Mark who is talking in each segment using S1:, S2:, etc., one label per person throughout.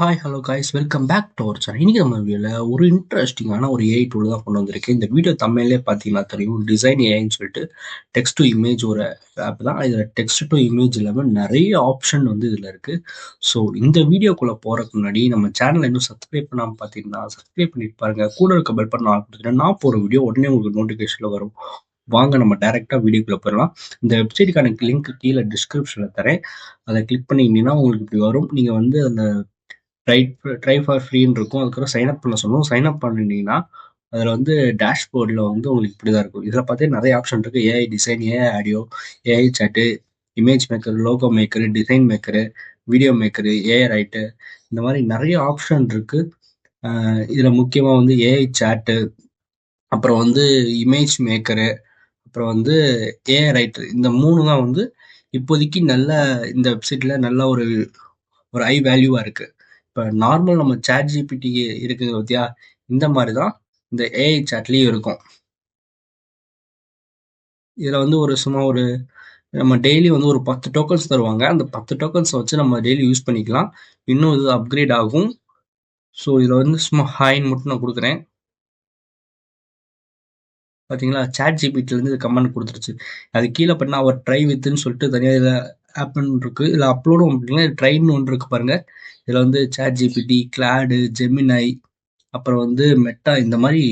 S1: Hi hello guys welcome back to our channel. இன்னைக்கு நம்ம வீடியோவில் ஒரு இன்ட்ரெஸ்டிங்கான ஒரு ஏஐ டூல் தான் கொண்டு வந்திருக்கேன். இந்த வீடியோ தமிழ்லேயே பார்த்தீங்கன்னா தெரியும், டிசைன் ஏஐன்னு சொல்லிட்டு டெக்ஸ்ட் டு இமேஜ் ஒரு ஆப் தான். இதில் டெக்ஸ்ட் டு இமேஜ் இல்லாமல் நிறைய ஆப்ஷன் வந்து இதில் இருக்குது. ஸோ இந்த வீடியோக்குள்ளே போகிறதுக்கு முன்னாடி நம்ம சேனலை இன்னும் சப்ஸ்கிரைப் பண்ணாமல் பார்த்தீங்கன்னா சப்ஸ்கிரைப் பண்ணிட்டு பாருங்க. கூட இருக்க பெல் பட்டன் ஆன் கொடுத்துட்டேன், நான் போகிற வீடியோ உடனே உங்களுக்கு நோட்டிஃபிகேஷனில் வரும். வாங்க நம்ம டைரெக்டாக வீடியோக்குள்ளே போயிடலாம். இந்த வெப்சைட்டுக்கான லிங்க் கீழே டிஸ்கிரிப்ஷனில் தரேன். அதை கிளிக் பண்ணிங்கன்னா உங்களுக்கு இப்படி வரும். நீங்கள் வந்து அந்த ட்ரை ட்ரை ஃபார் ஃப்ரீன்னு இருக்கும். அதுக்கப்புறம் சைன் அப் பண்ண சொல்லுவோம். சைன் அப் பண்ணிட்டீங்கன்னா அதில் வந்து டேஷ்போர்டில் வந்து உங்களுக்கு இப்படி தான் இருக்கும். இதில் பார்த்தீங்கன்னா நிறைய ஆப்ஷன் இருக்குது. AI design, AI audio, AI chat, image maker, logo maker, design maker, video maker, AI write, இந்த மாதிரி நிறைய ஆப்ஷன் இருக்குது. இதில் முக்கியமாக வந்து ஏஐ சாட்டு, அப்புறம் வந்து இமேஜ் மேக்கரு, அப்புறம் வந்து ஏஐ ரைட்டர், இந்த மூணு தான் வந்து இப்போதைக்கு நல்ல இந்த வெப்சைட்டில் நல்ல ஒரு ஒரு ஹை வேல்யூவாக இருக்குது. இப்போ நார்மல் நம்ம சேட் ஜிபிடி இருக்குது பார்த்தியா, இந்த மாதிரி தான் இந்த ஏஐ சாட்லேயும் இருக்கும். இதில் வந்து சும்மா நம்ம டெய்லி வந்து ஒரு 10 டோக்கன்ஸ் தருவாங்க. அந்த 10 டோக்கன்ஸை வச்சு நம்ம டெய்லி யூஸ் பண்ணிக்கலாம். இன்னும் இது அப்கிரேட் ஆகும். ஸோ இதில் வந்து சும்மா ஹாய்ன்னு மட்டும் நான் கொடுக்குறேன். பார்த்தீங்களா, சேட் ஜிபிடிலேருந்து இது கமெண்ட் கொடுத்துருச்சு. அது கீழே பண்ணால் அவர் ட்ரை வித்துன்னு சொல்லிட்டு தனியாக இதில் ஆப்னு இருக்குது. இதில் அப்லோடும் அப்படின்னா ட்ரைன்னு ஒன்று இருக்குது பாருங்கள். இதில் வந்து சேட் ஜிபிடி, கிளாடு, ஜெமினை, அப்புறம் வந்து மெட்டா, இந்த மாதிரி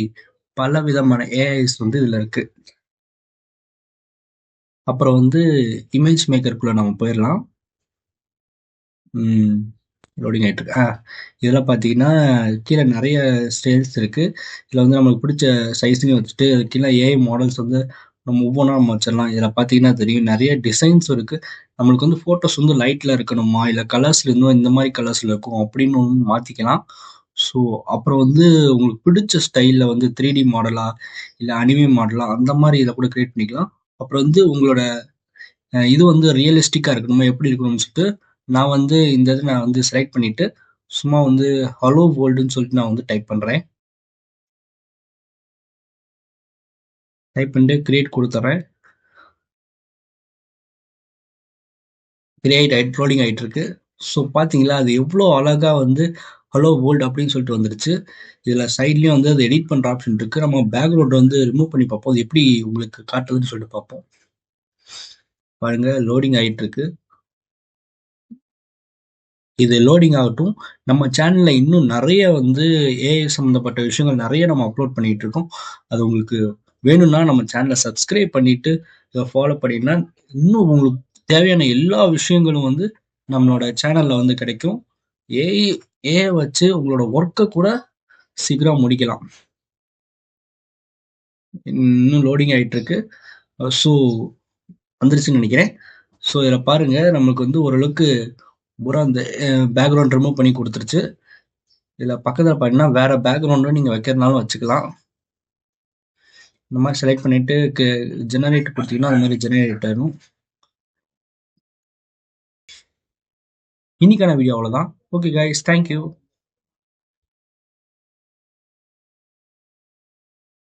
S1: பல விதமான ஏஐஸ் வந்து இதில் இருக்குது. அப்புறம் வந்து இமேஜ் மேக்கருக்குள்ளே நம்ம போயிடலாம். லோடிங் ஆகிட்டு இருக்கு. இதெல்லாம் பார்த்தீங்கன்னா கீழே நிறைய ஸ்டைல்ஸ் இருக்குது. இதில் வந்து நம்மளுக்கு பிடிச்ச சைஸ்லையும் வச்சுட்டு கீழே ஏஐ மாடல்ஸ் வந்து நம்ம ஒவ்வொன்றா நம்ம வச்சிடலாம். இதில் பார்த்தீங்கன்னா தெரியும் நிறைய டிசைன்ஸ் இருக்குது. நம்மளுக்கு வந்து ஃபோட்டோஸ் வந்து லைட்டில் இருக்கணுமா, இல்லை கலர்ஸில் இருந்தும் இந்த மாதிரி கலர்ஸில் இருக்கும் அப்படின்னு ஒன்று மாற்றிக்கலாம். ஸோ அப்புறம் வந்து உங்களுக்கு பிடிச்ச ஸ்டைலில் வந்து 3D மாடலா, இல்லை அனிமே மாடலா, அந்த மாதிரி இதை கூட கிரியேட் பண்ணிக்கலாம். அப்புறம் வந்து உங்களோட இது வந்து ரியலிஸ்டிக்காக இருக்கணுமா, எப்படி இருக்கணும்னு சொல்லிட்டு நான் வந்து இந்த இது நான் வந்து செலக்ட் பண்ணிட்டு சும்மா வந்து ஹலோ வேர்ல்டுன்னு சொல்லிட்டு நான் வந்து டைப் பண்ணுறேன். டைப் பண்ணிட்டு கிரியேட் கொடுத்துட்றேன். கிரியேட் ஆகிட்டு லோடிங் ஆகிட்டு இருக்கு. ஸோ பார்த்தீங்களா, அது எவ்வளோ அழகாக வந்து ஹலோ வேர்ல்டு அப்படின்னு சொல்லிட்டு வந்துருச்சு. இதில் சைட்லேயும் வந்து அது எடிட் பண்ணுற ஆப்ஷன் இருக்குது. நம்ம பேக்ரவுண்ட் வந்து ரிமூவ் பண்ணி பார்ப்போம், அது எப்படி உங்களுக்கு காட்டுதுன்னு சொல்லிட்டு பார்ப்போம். பாருங்க, லோடிங் ஆகிட்டு இருக்கு. இது லோடிங் ஆகட்டும். நம்ம சேனல்ல இன்னும் நிறைய வந்து ஏஐ சம்மந்தப்பட்ட விஷயங்கள் நிறைய நம்ம அப்லோட் பண்ணிட்டு இருக்கோம். அது உங்களுக்கு வேணும்னா நம்ம சேனலை சப்ஸ்கிரைப் பண்ணிட்டு இதை ஃபாலோ பண்ணினா இன்னும் உங்களுக்கு தேவையான எல்லா விஷயங்களும் வந்து நம்மளோட சேனல்ல வந்து கிடைக்கும். ஏஐ ஏஐ வச்சு உங்களோட ஒர்க்கை கூட சீக்கிரம் முடிக்கலாம். இன்னும் லோடிங் ஆகிட்டு இருக்கு. ஸோ வந்துருச்சுன்னு நினைக்கிறேன். ஸோ இதில் பாருங்க, நம்மளுக்கு வந்து ஓரளவுக்கு பூரா அந்த பேக்ரவுண்ட் ரிமூவ் பண்ணி கொடுத்துருச்சு. இதில் பக்கத்தில் பார்த்தீங்கன்னா வேறு பேக்ரவுண்டும் நீங்கள் வைக்கிறதுனாலும் வச்சுக்கலாம். இந்த மாதிரி செலக்ட் பண்ணிவிட்டு ஜெனரேட் கொடுத்தீங்கன்னா அது மாதிரி ஜெனரேட் ஆகிடும். இன்னைக்கான வீடியோ அவ்வளோதான். Okay guys, thank you.